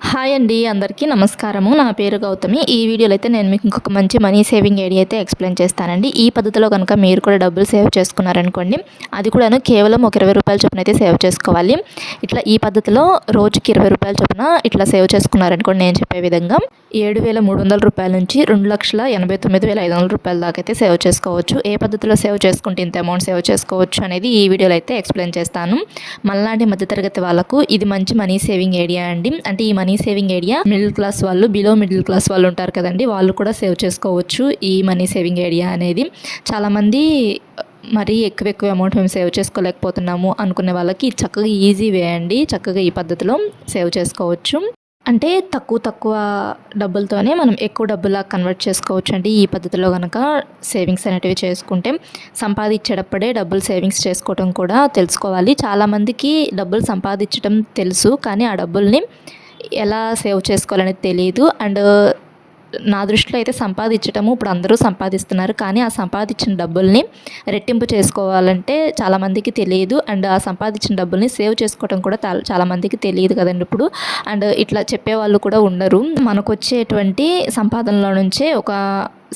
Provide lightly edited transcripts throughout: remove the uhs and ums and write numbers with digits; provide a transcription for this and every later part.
Hi అండి, అందరికీ నమస్కారము. నా పేరు గౌతమి. ఈ వీడియోలో అయితే నేను మీకు ఇంకొక మంచి మనీ సేవింగ్ ఐడియా అయితే ఎక్స్ప్లెయిన్ చేస్తానండి. ఈ పద్ధతిలో కనుక మీరు కూడా డబ్బులు సేవ్ చేసుకున్నారనుకోండి, అది కూడాను కేవలం ఒక రూ. 20 చొప్పున అయితే సేవ్ చేసుకోవాలి. ఇట్లా ఈ పద్ధతిలో రోజుకి రూ. 20 చొప్పున ఇట్లా సేవ్ చేసుకున్నారనుకోండి, నేను చెప్పే విధంగా రూ. 7,300 నుంచి రూ. 2,89,500 దాకా అయితే సేవ్ చేసుకోవచ్చు. ఏ పద్ధతిలో సేవ్ చేసుకుంటే ఇంత అమౌంట్ సేవ్ చేసుకోవచ్చు అనేది ఈ వీడియోలో అయితే ఎక్స్ప్లెయిన్ చేస్తాను. మనలాంటి మధ్యతరగతి వాళ్ళకు ఇది మంచి మనీ సేవింగ్ ఐడియా అండి. అంటే ఈ money saving idea middle class వాళ్ళు, బిలో మిడిల్ క్లాస్ వాళ్ళు ఉంటారు కదండి, వాళ్ళు కూడా సేవ్ చేసుకోవచ్చు. ఈ మనీ సేవింగ్ ఐడియా అనేది చాలామంది మరీ ఎక్కువ అమౌంట్ మేము సేవ్ చేసుకోలేకపోతున్నాము అనుకునే వాళ్ళకి చక్కగా ఈజీ వే అండి. చక్కగా ఈ పద్ధతిలో సేవ్ చేసుకోవచ్చు. అంటే తక్కువ డబ్బులతోనే మనం ఎక్కువ డబ్బులా కన్వర్ట్ చేసుకోవచ్చు అండి. ఈ పద్ధతిలో కనుక సేవింగ్స్ అనేటివి చేసుకుంటే సంపాదించేటప్పుడే డబ్బులు సేవింగ్స్ చేసుకోవడం కూడా తెలుసుకోవాలి. చాలామందికి డబ్బులు సంపాదించడం తెలుసు, కానీ ఆ డబ్బుల్ని ఎలా సేవ్ చేసుకోవాలనేది తెలియదు. అండ్ నా దృష్టిలో అయితే సంపాదించటము ఇప్పుడు అందరూ సంపాదిస్తున్నారు, కానీ ఆ సంపాదించిన డబ్బుల్ని రెట్టింపు చేసుకోవాలంటే చాలామందికి తెలియదు. అండ్ ఆ సంపాదించిన డబ్బుల్ని సేవ్ చేసుకోవడం కూడా చాలామందికి తెలియదు కదండి ఇప్పుడు. అండ్ ఇట్లా చెప్పేవాళ్ళు కూడా ఉండరు. మనకు వచ్చేటువంటి సంపాదనలో నుంచే ఒక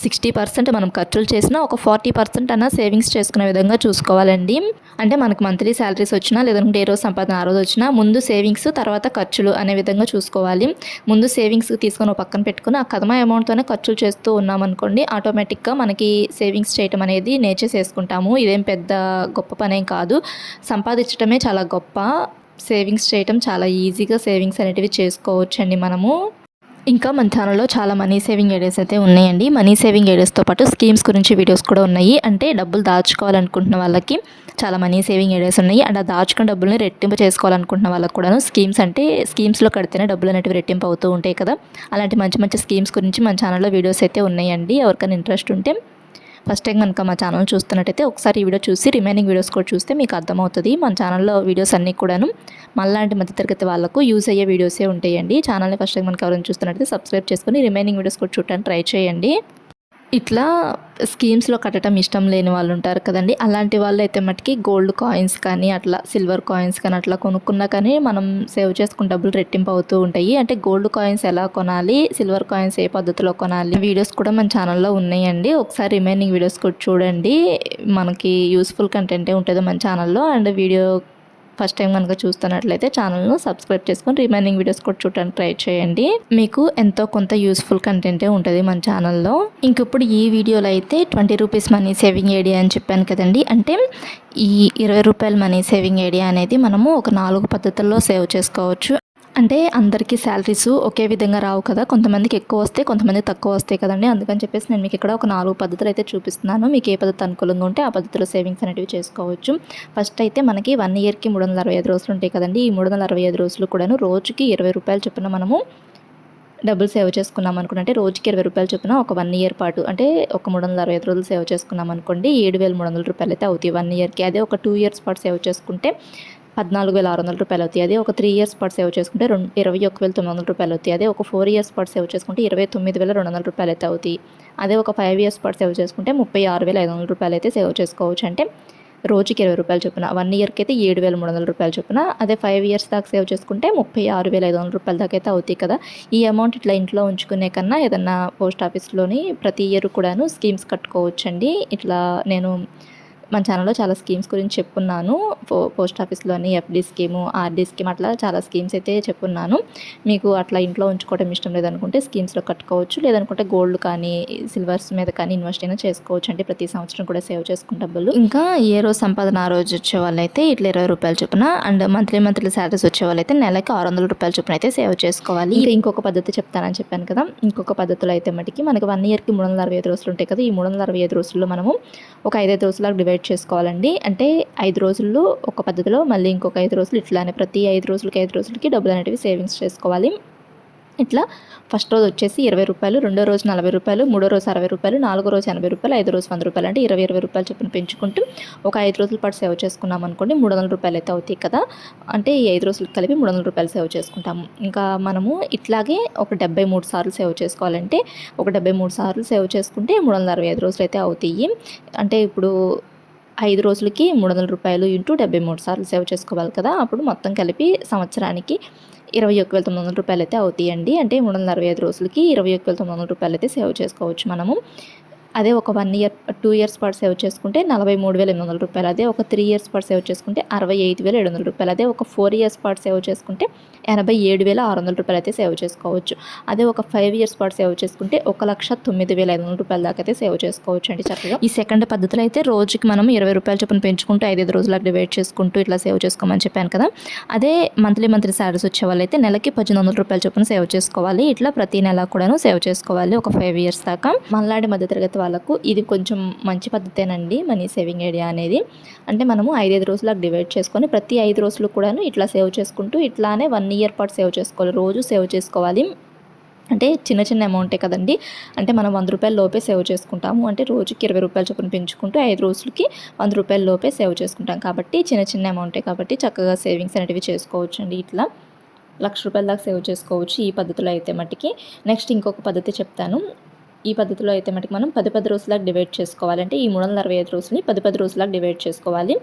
60% మనం ఖర్చులు చేసినా ఒక 40% అన్నా సేవింగ్స్ చేసుకునే విధంగా చూసుకోవాలండి. అంటే మనకు మంత్లీ శాలరీస్ వచ్చినా, లేదంటే ఏ రోజు సంపాదన ఆ రోజు వచ్చినా ముందు సేవింగ్స్ తర్వాత ఖర్చులు అనే విధంగా చూసుకోవాలి. ముందు సేవింగ్స్ తీసుకొని పక్కన పెట్టుకుని ఆ కదమ అమౌంట్తోనే ఖర్చులు చేస్తూ ఉన్నామనుకోండి, ఆటోమేటిక్గా మనకి సేవింగ్స్ చేయటం అనేది నేర్చేసేసుకుంటాము. ఇదేం పెద్ద గొప్ప పనేం కాదు. సంపాదించడమే చాలా గొప్ప. సేవింగ్స్ చేయటం చాలా ఈజీగా సేవింగ్స్ అనేటివి చేసుకోవచ్చండి మనము. ఇంకా మన ఛానల్లో చాలా మనీ సేవింగ్ ఐడియాస్ అయితే ఉన్నాయండి. మనీ సేవింగ్ ఐడియాస్తో పాటు స్కీమ్స్ గురించి వీడియోస్ కూడా ఉన్నాయి. అంటే డబ్బులు దాచుకోవాలనుకుంటున్న వాళ్ళకి చాలా మనీ సేవింగ్ ఐడియాస్ ఉన్నాయి. అండ్ ఆ దాచుకున్న డబ్బుల్ని రెట్టింపు చేసుకోవాలనుకుంటున్న వాళ్ళకి కూడాను స్కీమ్స్, అంటే స్కీమ్స్లో కడితేనే డబ్బులు అనేవి రెట్టింపు అవుతూ ఉంటాయి కదా, అలాంటి మంచి స్కీమ్స్ గురించి మన ఛానల్లో వీడియోస్ అయితే ఉన్నాయండి. ఎవరికైనా ఇంట్రెస్ట్ ఉంటే ఫస్ట్ టైం కనుక మా ఛానల్ చూస్తున్నట్టయితే ఒకసారి ఈ వీడియో చూసి రిమైనింగ్ వీడియోస్ కూడా చూస్తే మీకు అర్థమవుతుంది. మన ఛానల్లో వీడియోస్ అన్నీ కూడాను మనలాంటి మధ్యతరగతి వాళ్ళకు యూజ్ అయ్యే వీడియోసే ఉంటాయండి. ఛానల్ని ఫస్ట్ టైం మనకు ఎవరైనా చూస్తున్నట్టయితే సబ్స్క్రైబ్ చేసుకొని రిమైనింగ్ వీడియోస్ కూడా చూడటానికి ట్రై చేయండి. ఇట్లా స్కీమ్స్లో కట్టడం ఇష్టం లేని వాళ్ళు ఉంటారు కదండి, అలాంటి వాళ్ళు అయితే మటుకి గోల్డ్ కాయిన్స్ కానీ అట్లా సిల్వర్ కాయిన్స్ కానీ అట్లా కొనుక్కున్నా కానీ మనం సేవ్ చేసుకున్న డబ్బులు రెట్టింపు అవుతూ ఉంటాయి. అంటే గోల్డ్ కాయిన్స్ ఎలా కొనాలి, సిల్వర్ కాయిన్స్ ఏ పద్ధతిలో కొనాలి వీడియోస్ కూడా మన ఛానల్లో ఉన్నాయండి. ఒకసారి రిమైనింగ్ వీడియోస్ కూడా చూడండి. మనకి యూస్ఫుల్ కంటెంటే ఉంటుంది మన ఛానల్లో. అండ్ వీడియో ఫస్ట్ టైం కనుక చూస్తున్నట్లయితే ఛానల్ను సబ్స్క్రైబ్ చేసుకొని రిమైనింగ్ వీడియోస్ కూడా చూడడానికి ట్రై చేయండి. మీకు ఎంతో కొంత యూస్ఫుల్ కంటెంటే ఉంటుంది మన ఛానల్లో. ఇంకప్పుడు ఈ వీడియోలో అయితే రూ. 20 మనీ సేవింగ్ ఐడియా అని చెప్పాను కదండి. అంటే ఈ రూ. 20 మనీ సేవింగ్ ఐడియా అనేది మనము ఒక 4 పద్ధతుల్లో సేవ్ చేసుకోవచ్చు. అంటే అందరికీ శాలరీస్ ఒకే విధంగా రావు కదా, కొంతమందికి ఎక్కువ వస్తాయి, కొంతమందికి తక్కువ వస్తాయి కదండి. అందుకని చెప్పేసి నేను మీకు ఇక్కడ ఒక 4 పద్ధతులు అయితే చూపిస్తున్నాను. మీకు ఏ పద్ధతి అనుకూలంగా ఉంటే ఆ పద్ధతిలో సేవింగ్స్ అనేవి చేసుకోవచ్చు. ఫస్ట్ అయితే మనకి 1 ఇయర్కి 365 రోజులు ఉంటాయి కదండి. ఈ 365 రోజులు కూడాను రోజుకి రూ. 20 చొప్పున మనము డబ్బులు సేవ్ చేసుకున్నాం అనుకుంటే, రోజుకి రూ. 20 చొప్పున ఒక 1 ఇయర్ పాటు, అంటే ఒక 365 రోజులు సేవ్ చేసుకున్నాం అనుకోండి, రూ. 7,300 అయితే అవుతాయి 1 ఇయర్కి. అదే ఒక 2 ఇయర్స్ పాటు సేవ్ చేసుకుంటే రూ. 14,600 అవుతాయి. అదే ఒక 3 ఇయర్స్ పాటు సేవ్ చేసుకుంటే రూ. 21,900 అవుతాయి. అదే ఒక 4 ఇయర్స్ పాటు సేవ్ చేసుకుంటే రూ. 29,200 అయితే అవుతాయి. అదే ఒక 5 ఇయర్స్ పాటు సేవ్ చేసుకుంటే రూ. 36,500 అయితే సేవ్ చేసుకోవచ్చు. అంటే రోజుకి రూ. 20 చొప్పున 1 ఇయర్కి అయితే రూ. 7,300 చొప్పున. అదే 5 ఇయర్స్ దాకా సేవ్ చేసుకుంటే రూ. 36,500 దాకా అయితే అవుతాయి కదా. ఈ అమౌంట్ ఇట్లా ఇంట్లో ఉంచుకునే కన్నా ఏదన్నా పోస్ట్ ఆఫీస్లోని ప్రతి ఇయర్ కూడాను స్కీమ్స్ కట్టుకోవచ్చండి. ఇట్లా నేను మన ఛానల్లో చాలా స్కీమ్స్ గురించి చెప్పున్నాను. పోస్ట్ ఆఫీస్లోని ఎఫ్డి స్కీము, ఆర్డీ స్కీమ్, అట్లా చాలా స్కీమ్స్ అయితే చెప్పున్నాను. మీకు అట్లా ఇంట్లో ఉంచుకోవడం ఇష్టం లేదనుకుంటే స్కీమ్స్లో కట్టుకోవచ్చు. లేదనుకుంటే గోల్డ్ కానీ సిల్వర్స్ మీద కానీ ఇన్వెస్ట్ అయినా చేసుకోవచ్చు. అంటే ప్రతి సంవత్సరం కూడా సేవ్ చేసుకున్న డబ్బులు. ఇంకా ఏ రోజు సంపాదన ఆ రోజు వచ్చే వాళ్ళైతే ఇట్లా రూ. 20 చొప్పున, అండ్ మంత్లీ శాలరీస్ వచ్చే వాళ్ళైతే నెలకి రూ. 600 చొప్పున అయితే సేవ్ చేసుకోవాలి. ఇంకొక పద్ధతి చెప్తానని చెప్పాను కదా. ఇంకొక పద్ధతిలో అయితే మటుకి మనకి 1 ఇయర్కి 365 రోజులు ఉంటాయి కదా. ఈ 365 రోజుల్లో మనము ఒక 5 రోజులకు డివైడ్ చేసుకోవాలండి. అంటే 5 రోజుల్లో ఒక పద్ధతిలో, మళ్ళీ ఇంకొక 5 రోజులు ఇట్లానే ప్రతి 5 రోజులకి డబ్బులు అనేటివి సేవింగ్స్ చేసుకోవాలి. ఇట్లా ఫస్ట్ రోజు వచ్చేసి రూ. 20, రెండో రోజు రూ. 40, మూడో రోజు రూ. 60, నాలుగో రోజు రూ. 80, ఐదో రోజు రూ. 100, అంటే రూ. 20 చొప్పున పెంచుకుంటూ ఒక 5 రోజుల పాటు సేవ్ చేసుకున్నాం అనుకోండి, రూ. 300 అయితే అవుతాయి కదా. అంటే ఈ 5 రోజులకు కలిపి రూ. 300 సేవ్ చేసుకుంటాము. ఇంకా మనము ఇట్లాగే ఒక 73 సార్లు సేవ్ చేసుకోవాలంటే ఒక 73 సార్లు సేవ్ చేసుకుంటే 365 రోజులు అయితే అవుతాయి. అంటే ఇప్పుడు 5 రోజులకి రూ. 300 ఇంటూ 73 సార్లు సేవ్ చేసుకోవాలి కదా. అప్పుడు మొత్తం కలిపి సంవత్సరానికి 21,900 రూపాయలైతే అవుతాయండి. అంటే 365 రోజులకి 21,900 రూపాయలైతే సేవ్ చేసుకోవచ్చు మనము. అదే ఒక 1 ఇయర్ 2 ఇయర్స్ పాటు సేవ్ చేసుకుంటే 43,800 రూపాయలు. అదే ఒక 3 ఇయర్స్ పాటు సేవ్ చేసుకుంటే 65,700 రూపాయలు. అదే ఒక 4 ఇయర్స్ పాటు సేవ్ చేసుకుంటే 87,600 రూపాయలు అయితే సేవ్ చేసుకోవచ్చు. అదే ఒక 5 ఇయర్స్ పాటు సేవ్ చేసుకుంటే 1,09,500 రూపాయల దాకా అయితే సేవ్ చేసుకోవచ్చు అండి చక్కగా. ఈ సెకండ్ పద్ధతిలో అయితే రోజుకి మనం 20 రూపాయల చొప్పున పెంచుకుంటూ 5 రోజులకు డివైడ్ చేసుకుంటూ ఇట్లా సేవ్ చేసుకోమని చెప్పాను కదా. అదే మంత్లీ శాలరీస్ వచ్చే వాళ్ళైతే నెలకి 1,800 రూపాయల చొప్పున సేవ్ చేసుకోవాలి. ఇట్లా ప్రతి నెల కూడాను సేవ్ చేసుకోవాలి ఒక 5 ఇయర్స్ దాకా. మనలాంటి మధ్యతరగతి వాళ్ళకు ఇది కొంచెం మంచి పద్ధతేనండి మనీ సేవింగ్ ఐడియా అనేది. అంటే మనము 5 రోజులకు డివైడ్ చేసుకొని ప్రతి 5 రోజులు కూడాను ఇట్లా సేవ్ చేసుకుంటూ ఇట్లానే 1 ఇయర్ పాటు సేవ్ చేసుకోవాలి. రోజు సేవ్ చేసుకోవాలి. అంటే చిన్న అమౌంటే కదండి. అంటే మనం 100 రూపాయల లోపే సేవ్ చేసుకుంటాము. అంటే రోజుకి 20 రూపాయల చొప్పున పెంచుకుంటూ 5 రోజులకి 100 రూపాయల లోపే సేవ్ చేసుకుంటాం కాబట్టి చిన్న అమౌంటే కాబట్టి చక్కగా సేవింగ్స్ అనేటివి చేసుకోవచ్చు అండి. ఇట్లా 1,00,000 రూపాయల దాకా సేవ్ చేసుకోవచ్చు ఈ పద్ధతిలో అయితే మట్టుకి. నెక్స్ట్ ఇంకొక పద్ధతి చెప్తాను. ఈ పద్ధతిలో అయితే మటుకు మనం 10 రోజులకు డివైడ్ చేసుకోవాలి. అంటే ఈ 365 రోజులని 10 రోజులకు డివైడ్ చేసుకోవాలి.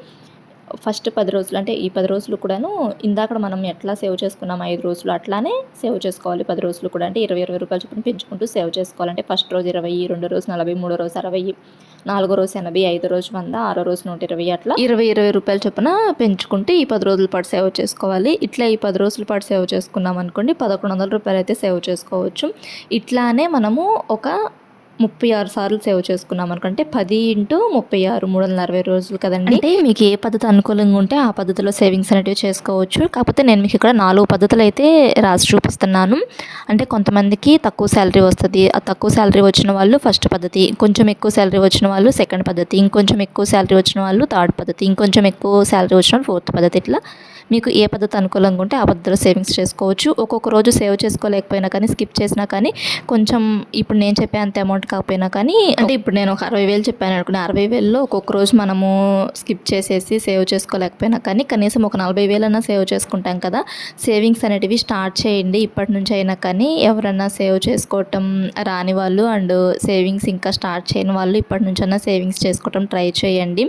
ఫస్ట్ 10 రోజులు అంటే ఈ 10 రోజులు కూడాను ఇందాక మనం ఎట్లా సేవ్ చేసుకున్నాం 5 రోజులు అట్లానే సేవ్ చేసుకోవాలి. 10 రోజులు కూడా అంటే 20 రూపాయల చొప్పున పెంచుకుంటూ సేవ్ చేసుకోవాలంటే ఫస్ట్ రోజు 20, రెండో రోజు 40, మూడో రోజు 60, నాలుగో రోజు 80, ఐదో రోజు 100, ఆరో రోజు 120 అట్లా 20 రూపాయల చొప్పున పెంచుకుంటే ఈ 10 రోజుల పాటు సేవ్ చేసుకోవాలి. ఇట్లా ఈ 10 రోజుల పాటు సేవ్ చేసుకున్నాం అనుకోండి 1,100 రూపాయలు అయితే సేవ్ చేసుకోవచ్చు. ఇట్లానే మనము ఒక 36 సార్లు సేవ్ చేసుకున్నాం అనుకుంటే 10 × 36 360 రోజులు కదండి. అంటే మీకు ఏ పద్ధతి అనుకూలంగా ఉంటే ఆ పద్ధతిలో సేవింగ్స్ అనేటివి చేసుకోవచ్చు. కాకపోతే నేను మీకు ఇక్కడ 4 పద్ధతులు అయితే రాసి చూపిస్తున్నాను. అంటే కొంతమందికి తక్కువ శాలరీ వస్తుంది. ఆ తక్కువ శాలరీ వచ్చిన వాళ్ళు ఫస్ట్ పద్ధతి, కొంచెం ఎక్కువ శాలరీ వచ్చిన వాళ్ళు సెకండ్ పద్ధతి, ఇంకొంచెం ఎక్కువ శాలరీ వచ్చిన వాళ్ళు థర్డ్ పద్ధతి, ఇంకొంచెం ఎక్కువ శాలరీ వచ్చిన వాళ్ళు ఫోర్త్ పద్ధతి. ఇట్లా మీకు ఏ పద్ధతి అనుకూలంగా ఉంటే ఆ పద్ధతిలో సేవింగ్స్ చేసుకోవచ్చు. ఒక్కొక్క రోజు సేవ్ చేసుకోలేకపోయినా కానీ స్కిప్ చేసినా కానీ కొంచెం ఇప్పుడు నేను చెప్పే అంత అమౌంట్ కాకపోయినా కానీ అంటే ఇప్పుడు నేను ఒక 60,000 చెప్పాను అనుకున్నా 60,000లో ఒక్కొక్క రోజు మనము స్కిప్ చేసేసి సేవ్ చేసుకోలేకపోయినా కానీ కనీసం ఒక 40,000 అన్నా సేవ్ చేసుకుంటాం కదా. సేవింగ్స్ అనేటివి స్టార్ట్ చేయండి ఇప్పటి నుంచి అయినా కానీ. ఎవరన్నా సేవ్ చేసుకోవటం రాని వాళ్ళు అండ్ సేవింగ్స్ ఇంకా స్టార్ట్ చేయని వాళ్ళు ఇప్పటి నుంచైనా సేవింగ్స్ చేసుకోవటం ట్రై చేయండి.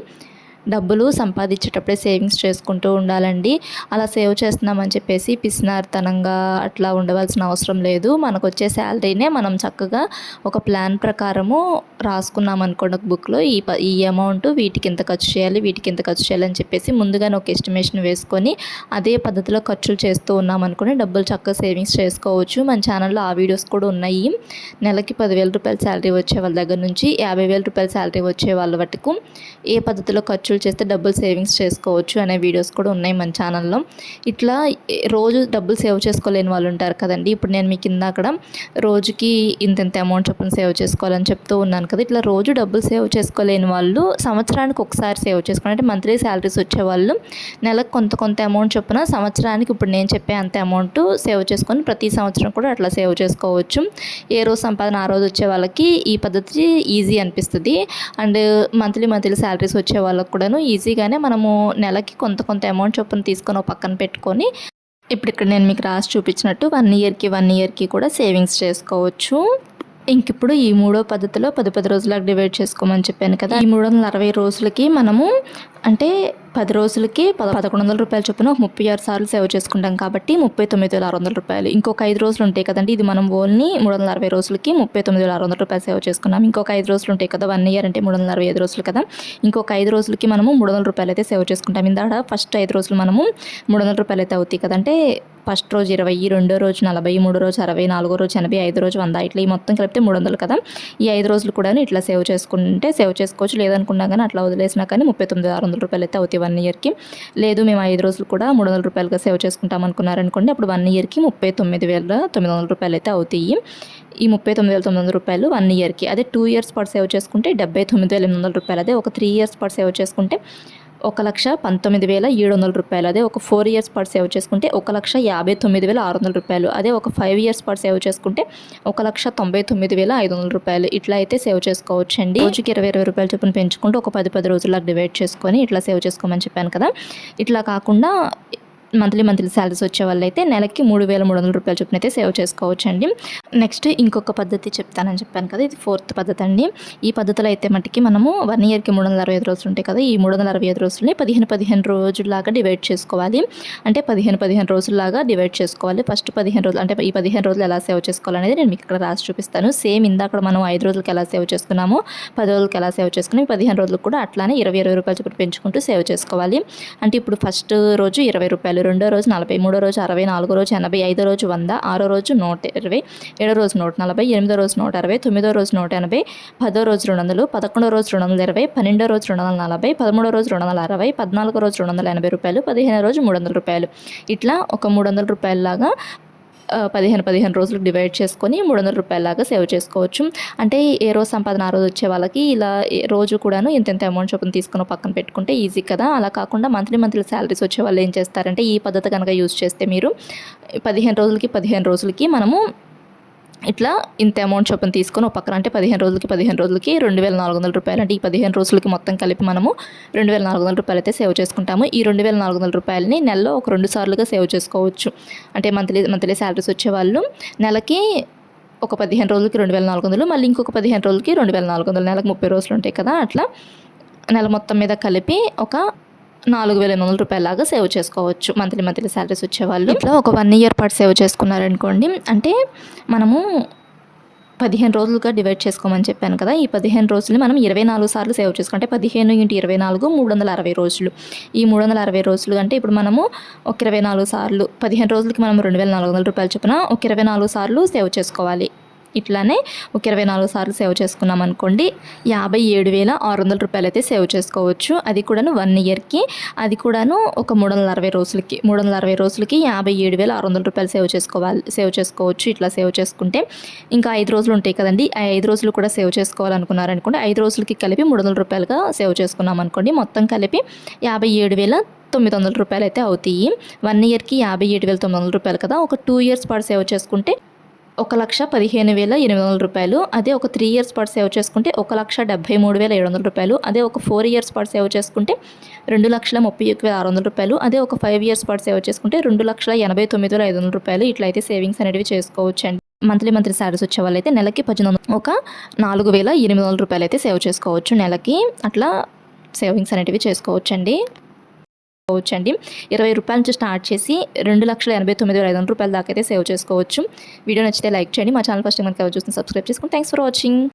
డబ్బులు సంపాదించేటప్పుడే సేవింగ్స్ చేసుకుంటూ ఉండాలండి. అలా సేవ్ చేస్తున్నామని చెప్పేసి పిసినారితనంగా అట్లా ఉండవలసిన అవసరం లేదు. మనకు వచ్చే శాలరీనే మనం చక్కగా ఒక ప్లాన్ ప్రకారము రాసుకున్నాం అనుకోండి ఒక బుక్లో ఈ అమౌంట్ వీటికి ఎంత ఖర్చు చేయాలి వీటికి ఎంత ఖర్చు చేయాలి అని చెప్పేసి ముందుగానే ఒక ఎస్టిమేషన్ వేసుకొని అదే పద్ధతిలో ఖర్చులు చేస్తూ ఉన్నాం అనుకుని డబ్బులు చక్కగా సేవింగ్స్ చేసుకోవచ్చు. మన ఛానల్లో ఆ వీడియోస్ కూడా ఉన్నాయి. నెలకి 10,000 రూపాయల శాలరీ వచ్చే వాళ్ళ దగ్గర నుంచి 50,000 రూపాయల శాలరీ వచ్చే వాళ్ళ వరకు ఏ పద్ధతిలో ఖర్చులు చేస్తే డబ్బులు సేవింగ్స్ చేసుకోవచ్చు అనే వీడియోస్ కూడా ఉన్నాయి మన ఛానల్లో. ఇట్లా రోజు డబ్బులు సేవ్ చేసుకోలేని వాళ్ళు ఉంటారు కదండి. ఇప్పుడు నేను మీకు ఇందాక రోజుకి ఇంత అమౌంట్ చొప్పున సేవ్ చేసుకోవాలని చెప్తూ ఉన్నాను కదా. ఇట్లా రోజు డబ్బులు సేవ్ చేసుకోలేని వాళ్ళు సంవత్సరానికి ఒకసారి సేవ్ చేసుకోవాలి. అంటే మంత్లీ శాలరీస్ వచ్చేవాళ్ళు నెలకు కొంత అమౌంట్ చొప్పున సంవత్సరానికి ఇప్పుడు నేను చెప్పే అంత అమౌంట్ సేవ్ చేసుకొని ప్రతి సంవత్సరం కూడా అట్లా సేవ్ చేసుకోవచ్చు. ఏ రోజు సంపాదన ఆ రోజు వచ్చే వాళ్ళకి ఈ పద్ధతి ఈజీ అనిపిస్తుంది. అండ్ మంత్లీ శాలరీస్ వచ్చే వాళ్ళకు కూడాను ఈజీగానే మనము నెలకి కొంత అమౌంట్ చొప్పున తీసుకొని పక్కన పెట్టుకొని ఇప్పుడు ఇక్కడ నేను మీకు రాసి చూపించినట్టు 1 ఇయర్కి కూడా సేవింగ్స్ చేసుకోవచ్చు. ఇంకిప్పుడు ఈ మూడో పద్ధతిలో 10 రోజులకు డివైడ్ చేసుకోమని చెప్పాను కదా. ఈ 360 రోజులకి మనము అంటే 10 రోజులకి 1,100 రూపాయల చొప్పున 36 సార్లు సేవ్ చేసుకుంటాం కాబట్టి 39,600 రూపాయలు. ఇంకొక 5 రోజులు ఉంటాయి కదండి. ఇది మనం ఓన్లీ 360 రోజులకి 39,600 రూపాయలు సేవ్ చేసుకున్నాం. ఇంకొక 5 రోజులు ఉంటాయి కదా. 1 ఇయర్ అంటే 365 రోజులు కదా. ఇంకొక 5 రోజులకి మనము 300 రూపాయలు అయితే సేవ్ చేసుకుంటాం. ఇందాక ఫస్ట్ 5 రోజులు మనము 300 రూపాయలు అయితే అవుతాయి కదంటే ఫస్ట్ రోజు 20, రెండో రోజు 40, మూడో రోజు 60, నాలుగో రోజు 80, ఐదో రోజు 100 ఇట్లా ఈ మొత్తం కలిపితే 300 కదా. ఈ 5 రోజులు కూడా ఇట్లా సేవ్ చేసుకోవచ్చు. లేదనుకున్నా కానీ అట్లా వదిలేసినా కానీ 39,600 రూపాయలు అయితే అవుతాయి 1 ఇయర్కి. లేదు మేము 5 రోజులు కూడా 300 రూపాయలుగా సేవ్ చేసుకుంటాం అనుకున్నారనుకోండి అప్పుడు 1 ఇయర్కి 39,900 రూపాయలు అయితే అవుతాయి. ఈ 39,900 రూపాయలు 1 ఇయర్కి. అదే 2 ఇయర్స్ పాటు సేవ్ చేసుకుంటే 79,800 రూపాయలు. అదే ఒక 3 ఇయర్స్ పాటు సేవ్ చేసుకుంటే 1,19,700 రూపాయలు. అదే ఒక 4 ఇయర్స్ పాటు సేవ్ చేసుకుంటే 1,59,600 రూపాయలు. అదే ఒక 5 ఇయర్స్ పాటు సేవ్ చేసుకుంటే 1,99,500 రూపాయలు. ఇట్లా అయితే సేవ్ చేసుకోవచ్చండి. రోజుకి 20 రూపాయలు చొప్పున పెంచుకుంటూ ఒక 10 రోజులకు డివైడ్ చేసుకొని ఇట్లా సేవ్ చేసుకోమని చెప్పాను కదా. ఇట్లా కాకుండా మంత్లీ శాలరీస్ వచ్చే వాళ్ళైతే నెలకి 3,300 రూపాయల చొప్పున అయితే సేవ్ చేసుకోవచ్చండి. నెక్స్ట్ ఇంకొక పద్ధతి చెప్తానని చెప్పాను కదా, ఇది 4th పద్ధతి అండి. ఈ పద్ధతిలో అయితే మట్టుకి మనము 1 ఇయర్కి 365 రోజులు ఉంటాయి కదా, ఈ 365 రోజులని 15 రోజుల్లాగా డివైడ్ చేసుకోవాలి. అంటే 15 రోజుల్లాగా డివైడ్ చేసుకోవాలి. ఫస్ట్ 15 రోజులు అంటే ఈ 15 రోజులు ఎలా సేవ్ చేసుకోవాలనేది నేను మీకు ఇక్కడ రాసి చూపిస్తాను. సేమ్ ఇందాక మనం 5 రోజులకి ఎలా సేవ్ చేసుకున్నామో 10 రోజులకి ఎలా సేవ్ చేసుకుని 15 రోజులకు కూడా అట్లానే 20 రూపాయలు చొప్పున పెంచుకుంటూ సేవ్ చేసుకోవాలి. అంటే ఇప్పుడు ఫస్ట్ రోజు 20 రూపాయలు, రెండో రోజు 40, మూడో రోజు 60, నాలుగో రోజు 80, ఐదో రోజు 100, ఆరో రోజు 120, ఏడో రోజు 140, ఎనిమిదో రోజు 160, తొమ్మిదో రోజు 180, 10వ రోజు 200, 11వ రోజు 220, 12వ రోజు 240, 13వ రోజు 260, 14వ రోజు 280 రూపాయలు, 15వ రోజు 300 రూపాయలు. ఇట్లా ఒక 300 రూపాయలలాగా 15 రోజులకు డివైడ్ చేసుకొని 300 రూపాయలలాగా సేవ్ చేసుకోవచ్చు. అంటే ఏ రోజు సంపాదన ఆ రోజు వచ్చే వాళ్ళకి ఇలా రోజు కూడాను ఇంత అమౌంట్ చొప్పున తీసుకుని పక్కన పెట్టుకుంటే ఈజీ కదా. అలా కాకుండా మంత్లీ శాలరీస్ వచ్చే వాళ్ళు ఏం చేస్తారంటే ఈ పద్ధతి కనుక యూజ్ చేస్తే మీరు 15 రోజులకి మనము ఇట్లా ఇంత అమౌంట్ చొప్పున తీసుకొని ఒక పక్కన, అంటే 15 రోజులకి 2,400 రూపాయలు. అంటే ఈ 15 రోజులకి మొత్తం కలిపి మనము 2,400 రూపాయలు అయితే సేవ్ చేసుకుంటాము. ఈ 2,400 రూపాయలని నెలలో ఒక 2 సార్లుగా సేవ్ చేసుకోవచ్చు. అంటే మంత్లీ శాలరీస్ వచ్చేవాళ్ళు నెలకి ఒక 15 రోజులకి 2,400, మళ్ళీ ఇంకొక 15 రోజులకి 2,400, నెలకు 30 రోజులు ఉంటాయి కదా, అట్లా నెల మొత్తం మీద కలిపి ఒక 4,800 రూపాయలలాగా సేవ్ చేసుకోవచ్చు మంత్లీ శాలరీస్ వచ్చేవాళ్ళు. ఇట్లా ఒక 1 ఇయర్ పాటు సేవ్ చేసుకున్నారనుకోండి, అంటే మనము 15 రోజులుగా డివైడ్ చేసుకోమని చెప్పాను కదా, ఈ 15 రోజులు మనం 24 సార్లు సేవ్ చేసుకుంటే 15 × 24 360 రోజులు. ఈ 360 రోజులు అంటే ఇప్పుడు మనము ఒక 24 సార్లు 15 రోజులకి మనం 2,400 రూపాయలు చొప్పున ఒక 24 సార్లు సేవ్ చేసుకోవాలి. ఇట్లానే ఒక 24 సార్లు సేవ్ చేసుకున్నాం అనుకోండి 57,600 రూపాయలు అయితే సేవ్ చేసుకోవచ్చు. అది కూడాను 1 ఇయర్కి, అది కూడాను ఒక 360 రోజులకి 57,600 రూపాయలు సేవ్ చేసుకోవచ్చు. ఇట్లా సేవ్ చేసుకుంటే ఇంకా 5 రోజులు ఉంటాయి కదండి, ఆ 5 రోజులు కూడా సేవ్ చేసుకోవాలనుకున్నారనుకోండి 5 రోజులకి కలిపి 300 రూపాయలుగా సేవ్ చేసుకున్నాం అనుకోండి, మొత్తం కలిపి 57,900 రూపాయలు అయితే అవుతాయి. 1 ఇయర్కి 57,900 రూపాయలు కదా, ఒక 2 ఇయర్స్ పాటు సేవ్ చేసుకుంటే 1,15,800 రూపాయలు. అదే ఒక 3 ఇయర్స్ పాటు సేవ్ చేసుకుంటే 1,73,700 రూపాయలు. అదే ఒక 4 ఇయర్స్ పాటు సేవ్ చేసుకుంటే 2,31,600 రూపాయలు. అదే ఒక 5 ఇయర్స్ పాటు సేవ్ చేసుకుంటే 2,89,500 రూపాయలు. ఇట్లయితే సేవింగ్స్ అనేవి చేసుకోవచ్చు అండి. మంత్లీ శాలరీస్ వచ్చే వాళ్ళైతే నెలకి 1800 ఒక 4,800 రూపాయలు అయితే సేవ్ చేసుకోవచ్చు నెలకి. అట్లా సేవింగ్స్ అనేవి చేసుకోవచ్చండి. 20 రూపాయల నుంచి స్టార్ట్ చేసి 2,89,500 రూపాయల దాకా అయితే సేవ్ చేసుకోవచ్చు. వీడియో నచ్చితే లైక్ చేయండి. మా ఛానల్ ఫస్ట్ టైం కనుక చూస్తే సబ్స్క్రైబ్ చేసుకోండి. Thanks for watching.